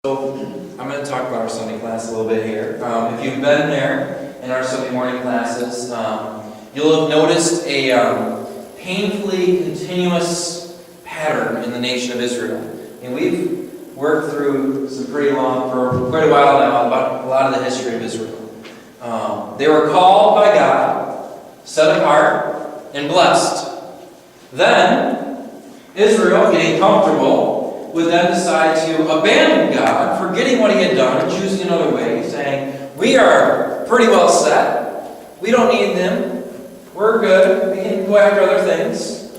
So I'm going to talk about our Sunday class a little bit here. If you've been there in our Sunday morning classes, you'll have noticed a painfully continuous pattern in the nation of Israel. And we've worked through for quite a while now, about a lot of the history of Israel. They were called by God, set apart, and blessed. Then, Israel, getting comfortable, would then decide to abandon God, forgetting what He had done, and choosing another way, saying, we are pretty well set. We don't need them. We're good. We can go after other things.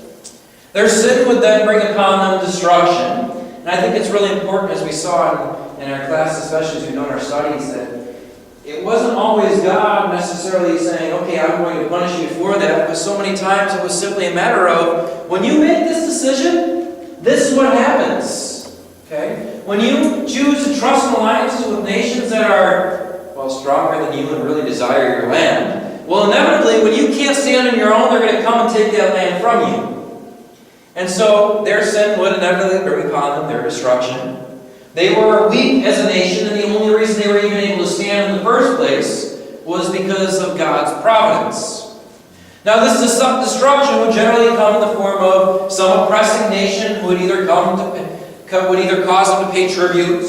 Their sin would then bring upon them destruction. And I think it's really important, as we saw in our class, especially as we've done our studies, that it wasn't always God necessarily saying, okay, I'm going to punish you for that, but so many times it was simply a matter of, when you make this decision, this is what happens. Okay? When you choose to trust in alliances with nations that are, stronger than you and really desire your land, inevitably, when you can't stand on your own, they're going to come and take that land from you. And so, their sin would inevitably bring upon them their destruction. They were weak as a nation, and the only reason they were even able to stand in the first place was because of God's providence. Now, this destruction would generally come in the form of some oppressing nation who would either cause them to pay tribute,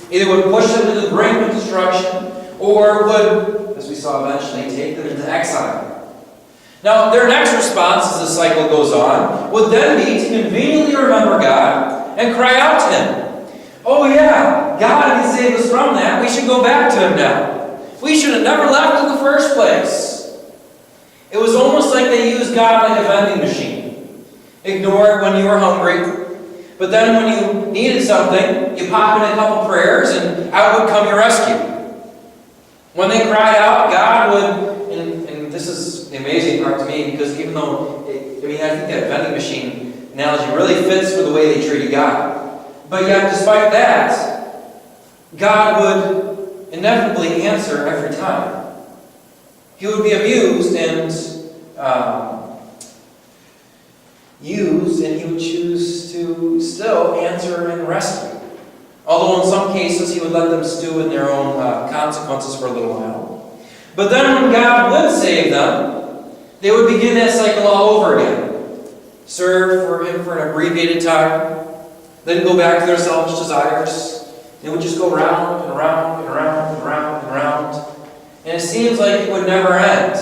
either would push them to the brink of destruction, or would, as we saw eventually, take them into exile. Now, their next response, as the cycle goes on, would then be to conveniently remember God and cry out to Him. Oh yeah, God can save us from that. We should go back to Him now. We should have never left in the first place. It was almost like they used God like a vending machine. Ignore it when you were hungry. But then when you needed something, you pop in a couple prayers and out would come your rescue. When they cried out, God would, and this is the amazing part to me, because even though, I think that vending machine analogy really fits for the way they treated God. But yet, despite that, God would inevitably answer every time. He would be abused and used, and He would choose to still answer and rescue. Although in some cases He would let them stew in their own consequences for a little while. But then when God would save them, they would begin that cycle all over again. Serve for Him for an abbreviated time, then go back to their selfish desires. They would just go round and round and round and round and round. And it seems like it would never end.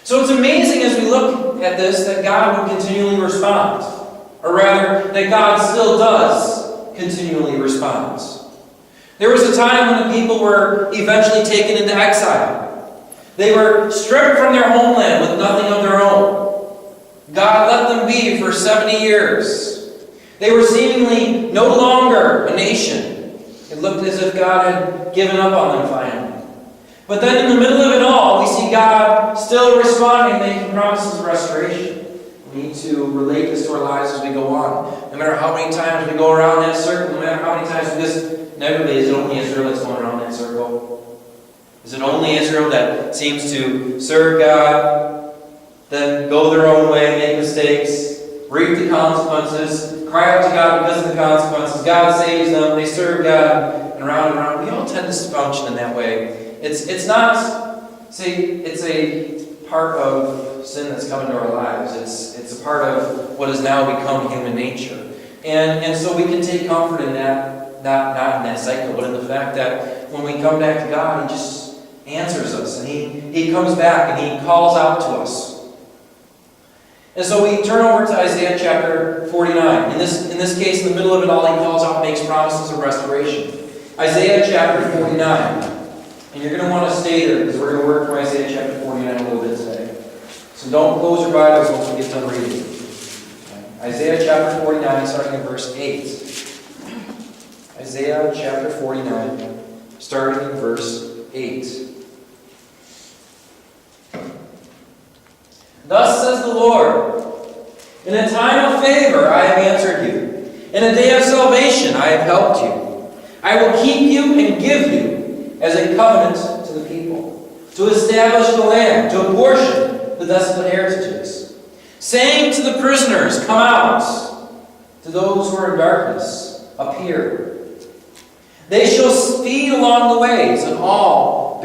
So it's amazing as we look at this that God would continually respond. Or rather, that God still does continually respond. There was a time when the people were eventually taken into exile. They were stripped from their homeland with nothing of their own. God let them be for 70 years. They were seemingly no longer a nation. It looked as if God had given up on them finally. But then in the middle of it all, we see God still responding, making promises of restoration. We need to relate this to our lives as we go on. No matter how many times we go around that circle, no matter how many times we just, inevitably, is it only Israel that's going around that circle? Is it only Israel that seems to serve God, then go their own way, make mistakes, reap the consequences, cry out to God because of the consequences, God saves them, they serve God, and around. We all tend to function in that way. It's not, it's a part of sin that's come into our lives. It's a part of what has now become human nature. And so we can take comfort in that, not in that cycle, but in the fact that when we come back to God, He just answers us. And He comes back and He calls out to us. And so we turn over to Isaiah chapter 49. In this case, in the middle of it all, He calls out and makes promises of restoration. Isaiah chapter 49. And you're going to want to stay there because we're going to work from Isaiah chapter 49 a little bit today. So don't close your Bibles once we get done reading. Okay. Isaiah chapter 49, starting in verse 8. Isaiah chapter 49, starting in verse 8. Thus says the Lord, in a time of favor I have answered you. In a day of salvation I have helped you. I will keep you and give you as a covenant to the people, to establish the land, to apportion the desolate heritages, saying to the prisoners, come out, to those who are in darkness, appear. They shall feed along the ways, and on all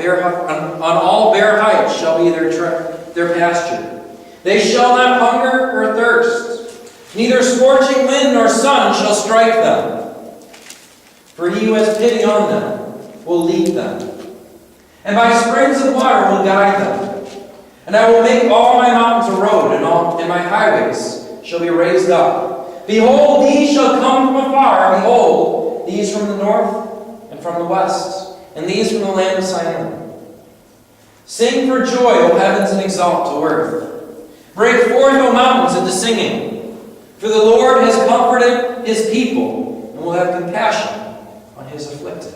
bare heights shall be their pasture. They shall not hunger or thirst, neither scorching wind nor sun shall strike them. For he who has pity on them will lead them, and by springs of water will guide them. And I will make all my mountains a road, and my highways shall be raised up. Behold, these shall come from afar. Behold, these from the north and from the west, and these from the land of Sinai. Sing for joy, O heavens, and exalt, O earth. Break forth, O mountains, into singing. For the Lord has comforted his people, and will have compassion on his afflicted.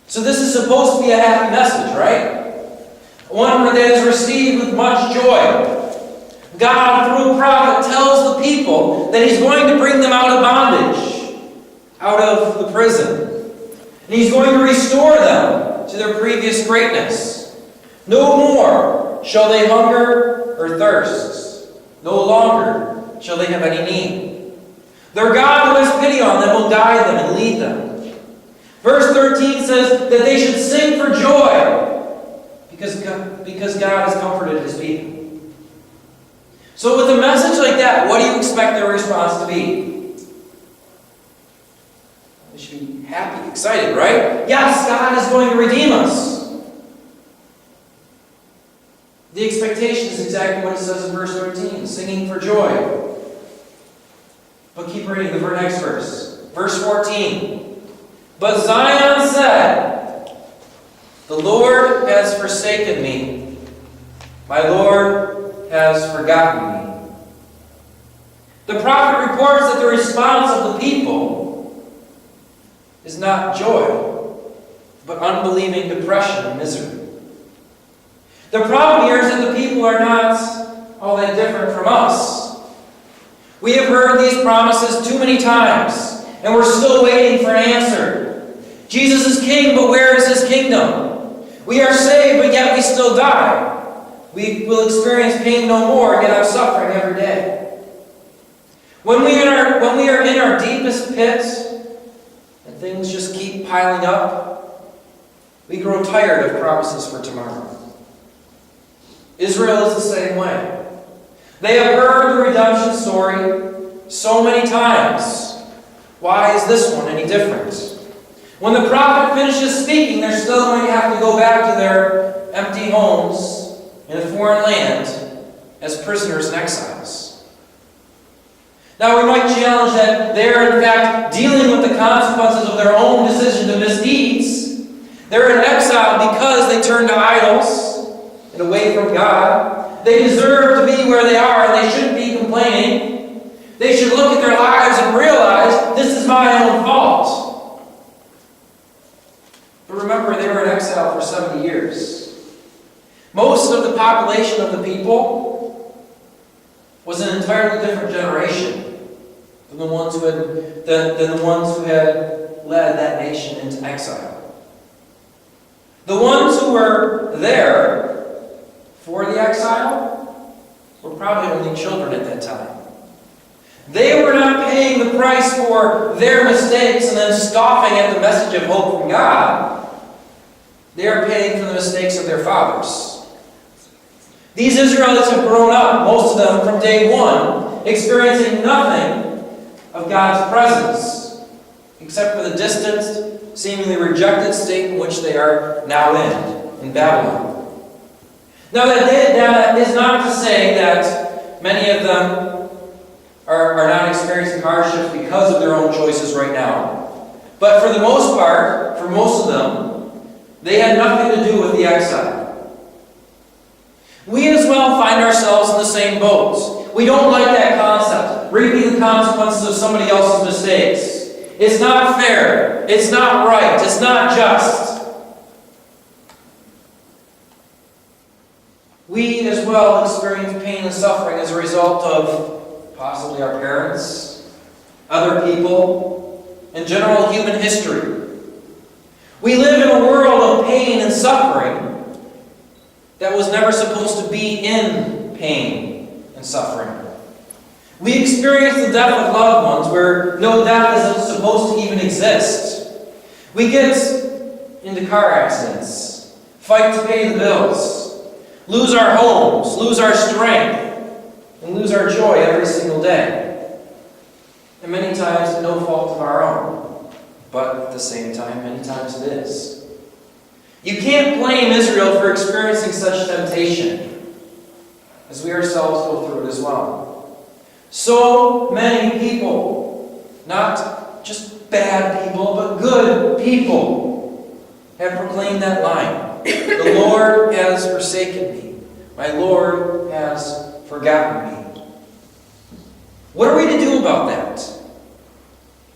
So this is supposed to be a happy message, right? One that is received with much joy. God, through a prophet, tells the people that he's going to bring them out of bondage, out of the prison. And he's going to restore them to their previous greatness. No more shall they hunger or thirst. No longer shall they have any need. Their God who has pity on them will guide them and lead them. Verse 13 says that they should sing for joy because God has comforted his people. So with a message like that, what do you expect their response to be? They should be happy, excited, right? Yes, God is going to redeem us. The expectation is exactly what it says in verse 13, singing for joy. But keep reading the next verse. Verse 14. But Zion said, the Lord has forsaken me. My Lord has forgotten me. The prophet reports that the response of the people is not joy, but unbelieving depression and misery. The problem here is that the people are not all that different from us. We have heard these promises too many times, and we're still waiting for an answer. Jesus is king, but where is his kingdom? We are saved, but yet we still die. We will experience pain no more, yet have suffering every day. When we are in our deepest pits, and things just keep piling up, we grow tired of promises for tomorrow. Israel is the same way. They have heard the redemption story so many times. Why is this one any different? When the prophet finishes speaking, they're still going to have to go back to their empty homes in a foreign land as prisoners and exiles. Now we might challenge that they're in fact dealing with the consequences of their own decision to misdeeds. They're in exile because they turned to idols and away from God. They deserve to be where they are, and they shouldn't be complaining. They should look at their lives and realize, this is my own fault. But remember, they were in exile for 70 years. Most of the population of the people was an entirely different generation than the ones who had led that nation into exile. The ones who were there for the exile were probably only children at that time. They were not paying the price for their mistakes and then scoffing at the message of hope from God. They are paying for the mistakes of their fathers. These Israelites have grown up, most of them from day one, experiencing nothing of God's presence, except for the distant, seemingly rejected state in which they are now in Babylon. Now that is not to say that many of them are not experiencing hardships because of their own choices right now. But for the most part, for most of them, they had nothing to do with the exile. We as well find ourselves in the same boat. We don't like that concept, reaping the consequences of somebody else's mistakes. It's not fair. It's not right. It's not just. We as well experience pain and suffering as a result of possibly our parents, other people, and general human history. We live in a world of pain and suffering that was never supposed to be in pain and suffering. We experience the death of loved ones where no death is supposed to even exist. We get into car accidents, fight to pay the bills, lose our homes, lose our strength, and lose our joy every single day. And many times, no fault of our own. But at the same time, many times it is. You can't blame Israel for experiencing such temptation, as we ourselves go through it as well. So many people, not just bad people, but good people, have proclaimed that line. The Lord has forsaken me. My Lord has forgotten me. What are we to do about that?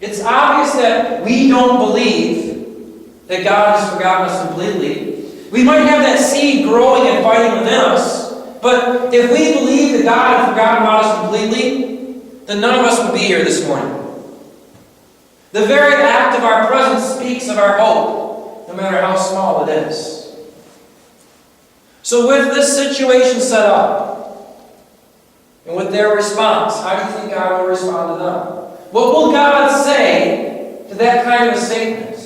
It's obvious that we don't believe that God has forgotten us completely. We might have that seed growing and fighting within us, but if we believe that God has forgotten about us completely, then none of us would be here this morning. The very act of our presence speaks of our hope, no matter how small it is. So with this situation set up, and with their response, how do you think God will respond to them? What will God say to that kind of a statement?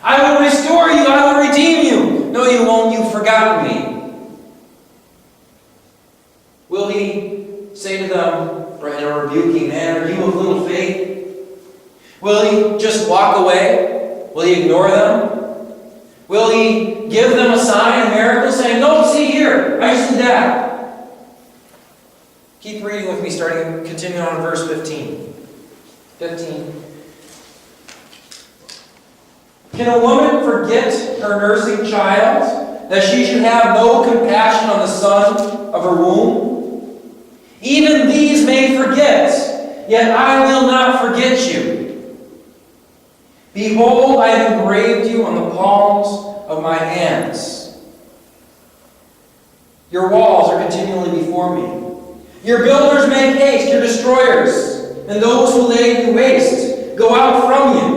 I will restore you, I will redeem you. No, you won't, you've forgotten me. Will he say to them in a rebuking manner, you of little faith? Will he just walk away? Will he ignore them? Will he give them a sign, a miracle, saying, no, see here, I just did that? Keep reading with me, continuing on in verse 15. Can a woman forget her nursing child, that she should have no compassion on the son of her womb? Even these may forget, yet I will not forget you. Behold, I have engraved you on the palms of my hands. Your walls are continually before me. Your builders make haste, your destroyers, and those who lay you waste go out from you.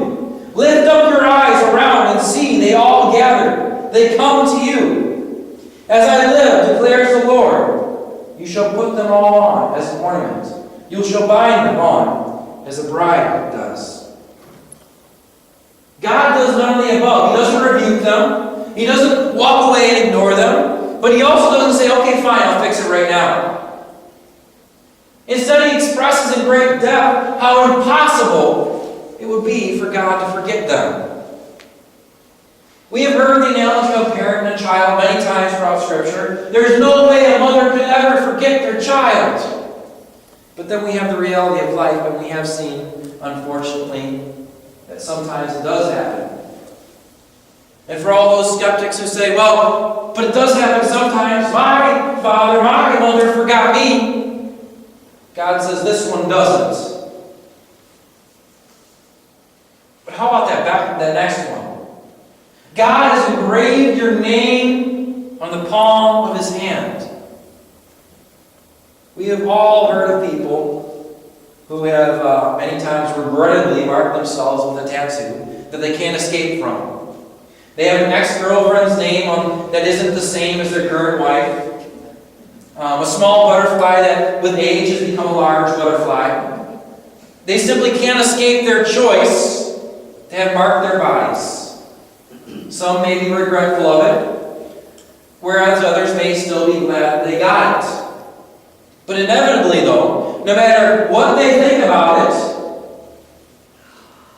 Lift up your eyes around and see, they all gather. They come to you. As I live, declares the Lord, you shall put them all on as an ornament. You shall bind them on as a bride does. God does none of the above. He doesn't rebuke them. He doesn't walk away and ignore them. But he also doesn't say, okay, fine, I'll fix it right now. Instead, he expresses in great depth how impossible it would be for God to forget them. We have heard the analogy of a parent and a child many times throughout Scripture. There is no way a mother could ever forget their child. But then we have the reality of life, and we have seen, unfortunately, that sometimes it does happen. And for all those skeptics who say, well, but it does happen sometimes. My father, my mother forgot me. God says this one doesn't. But how about that next one? God has engraved your name on the palm of his hand. We have all heard of people who have many times regrettably marked themselves with a tattoo that they can't escape from. They have an ex-girlfriend's name that isn't the same as their current wife. A small butterfly that with age has become a large butterfly. They simply can't escape their choice to have marked their bodies. Some may be regretful of it, whereas others may still be glad they got it. But inevitably, though, no matter what they think about it,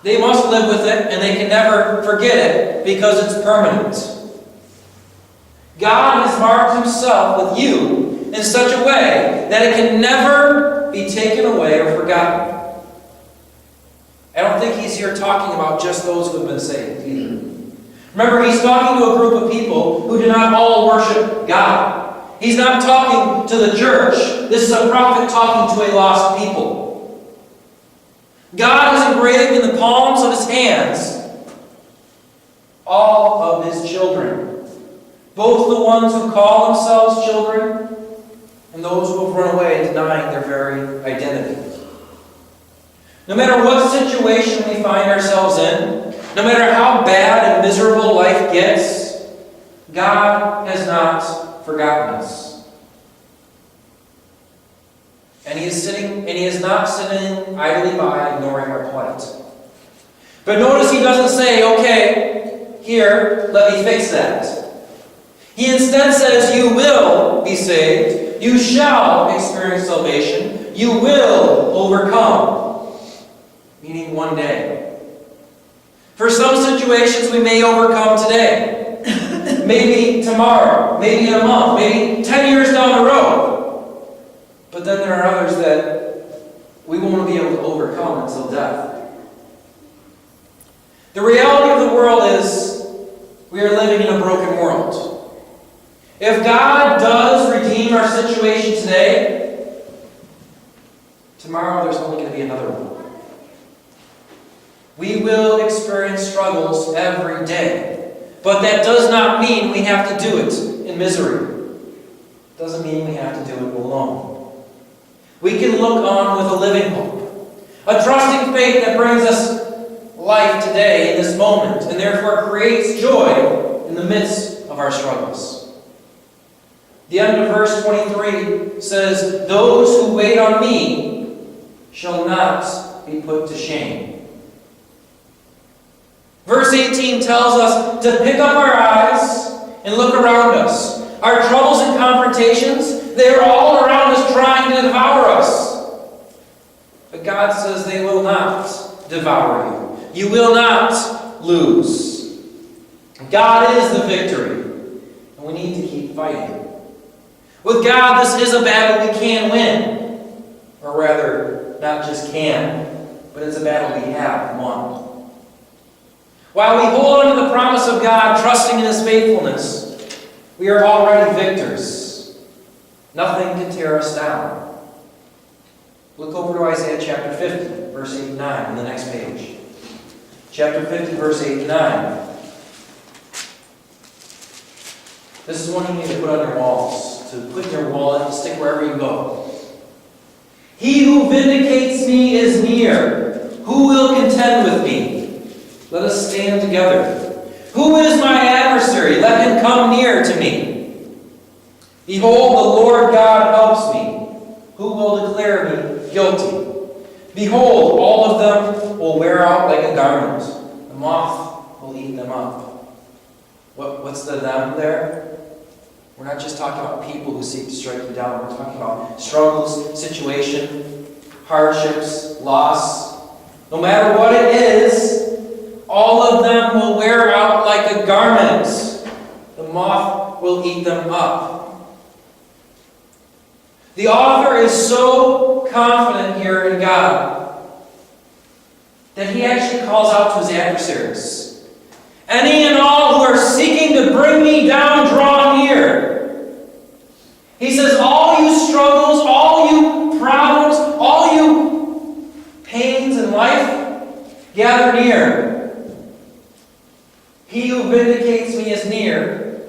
they must live with it, and they can never forget it because it's permanent. God has marked himself with you in such a way that it can never be taken away or forgotten. I don't think he's here talking about just those who have been saved either. Remember, he's talking to a group of people who do not all worship God. He's not talking to the church. This is a prophet talking to a lost people. God has engraved in the palms of his hands all of his children. Both the ones who call themselves children and those who have run away denying their very identity. No matter what situation we find ourselves in, no matter how bad and miserable life gets, God has not forgotten us. And he is not sitting idly by ignoring our plight. But notice he doesn't say, okay, here, let me fix that. He instead says, you will be saved. You shall experience salvation. You will overcome. Meaning one day. For some situations, we may overcome today. Maybe tomorrow. Maybe in a month. Maybe 10 years down the road. But then there are others that we won't be able to overcome until death. The reality of the world is we are living in a broken world. If God does redeem our situation today, tomorrow there's only going to be another one. We will experience struggles every day. But that does not mean we have to do it in misery. It doesn't mean we have to do it alone. We can look on with a living hope. A trusting faith that brings us life today in this moment, and therefore creates joy in the midst of our struggles. The end of verse 23 says, those who wait on me shall not be put to shame. Verse 18 tells us to pick up our eyes and look around us. Our troubles and confrontations, they are all around us trying to devour us. But God says they will not devour you. You will not lose. God is the victory, and we need to keep fighting. With God, this is a battle we can win. Or rather, not just can, but it's a battle we have won. While we hold on to the promise of God, trusting in His faithfulness, we are already victors. Nothing can tear us down. Look over to Isaiah chapter 50, verse 8 and 9 on the next page. Chapter 50, verse 8 and 9. This is one you need to put on your walls, to put in your wallet, to stick wherever you go. He who vindicates me is near. Who will contend with me? Let us stand together. Who is my adversary? Let him come near to me. Behold, the Lord God helps me. Who will declare me guilty? Behold, all of them will wear out like a garment. The moth will eat them up. What's the them there? We're not just talking about people who seek to strike you down. We're talking about struggles, situation, hardships, loss. No matter what it is, all of them will wear out like a garment. The moth will eat them up. The author is so confident here in God that he actually calls out to his adversaries. Any and all who are seeking to bring me down, draw near. He says, all you struggles, all you problems, all you pains in life, gather near. He who vindicates me is near.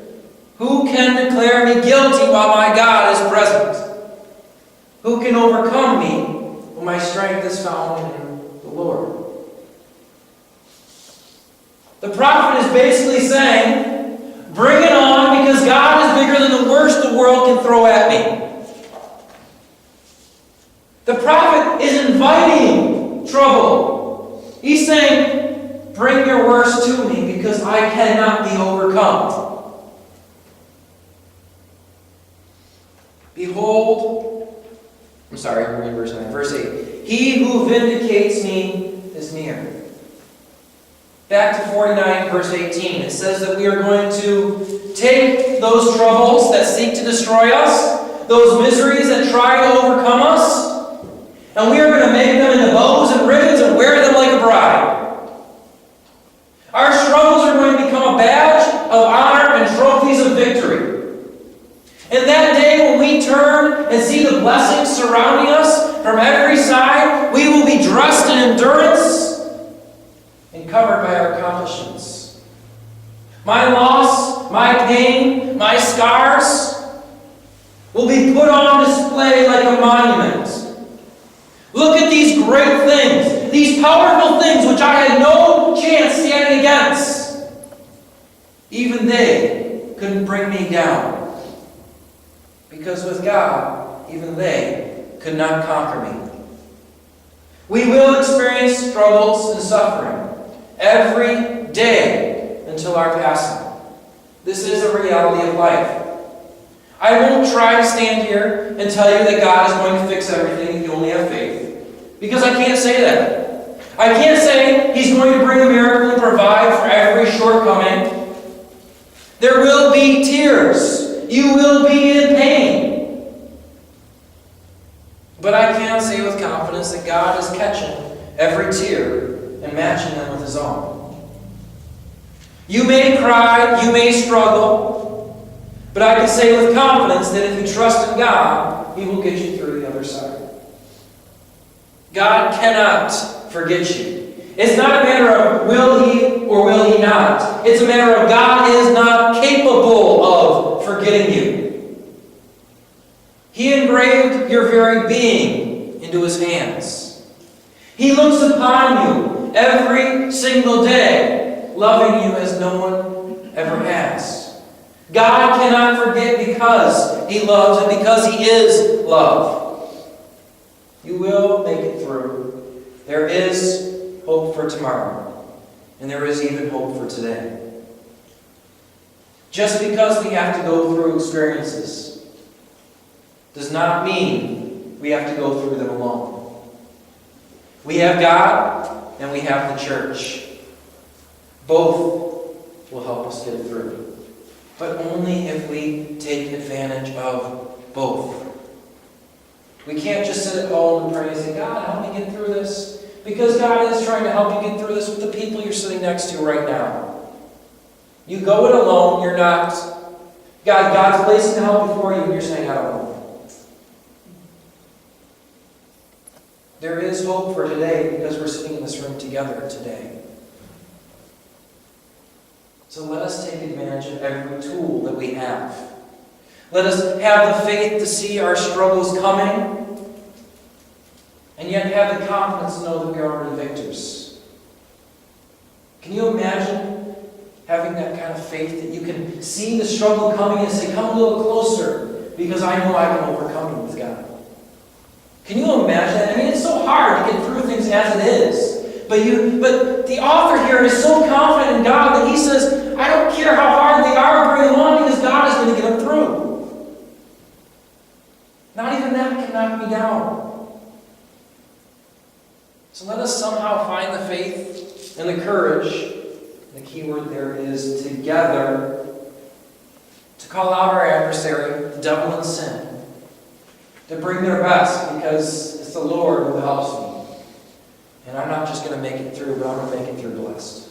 Who can declare me guilty while my God is present? Who can overcome me when my strength is found in the Lord? The prophet is basically saying, bring it on, because God is bigger than the worst the world can throw at me. The prophet is inviting trouble. He's saying, bring your worst to me, because I cannot be overcome. Behold, I'm reading verse 9. Verse 8. He who vindicates me is near. Back to 49, verse 18. It says that we are going to take those troubles that seek to destroy us, those miseries that try to overcome us, and we are going to make them into bows and ribbons and wear them like a bride. Our struggles are going to become a badge of honor and trophies of victory. And that day when we turn and see the blessings surrounding us from every side, we will be dressed in endurance and covered by our accomplishments. My loss, my pain, my scars will be put on display like a monument. Look at these great things, these powerful things which I had no chance standing against. Even they couldn't bring me down. Because with God, even they could not conquer me. We will experience struggles and suffering. every day until our passing. This is a reality of life. I won't try to stand here and tell you that God is going to fix everything if you only have faith, because I can't say that. I can't say He's going to bring a miracle and provide for every shortcoming. There will be tears. You will be in pain. But I can say with confidence that God is catching every tear and matching them with His own. You may cry, you may struggle, but I can say with confidence that if you trust in God, He will get you through the other side. God cannot forget you. It's not a matter of will He or will He not. It's a matter of God is not capable of forgetting you. He engraved your very being into His hands. He looks upon you every single day, loving you as no one ever has. God cannot forget because He loves and because He is love. You will make it through. There is hope for tomorrow, and there is even hope for today. Just because we have to go through experiences does not mean we have to go through them alone. We have God and we have the church. Both will help us get through, but only if we take advantage of both. We can't just sit at home and pray and say, God, help me get through this. Because God is trying to help you get through this with the people you're sitting next to right now. You go it alone, you're not. God's placing the help before you and you're saying, I don't know. There is hope for today because we're sitting in this room together today. So let us take advantage of every tool that we have. Let us have the faith to see our struggles coming, and yet have the confidence to know that we are already victors. Can you imagine having that kind of faith that you can see the struggle coming and say, come a little closer, because I know I can overcome it with God? Can you imagine that? I mean, it's so hard to get through things as it is. But the author here is so confident in God that he says, I don't care how hard they are, bring them on, because God is going to get them through. Not even that can knock me down. So let us somehow find the faith and the courage, the key word there is together, to call out our adversary, the devil and sin, to bring their best, because it's the Lord who helps me. And I'm not just going to make it through, but I'm going to make it through blessed.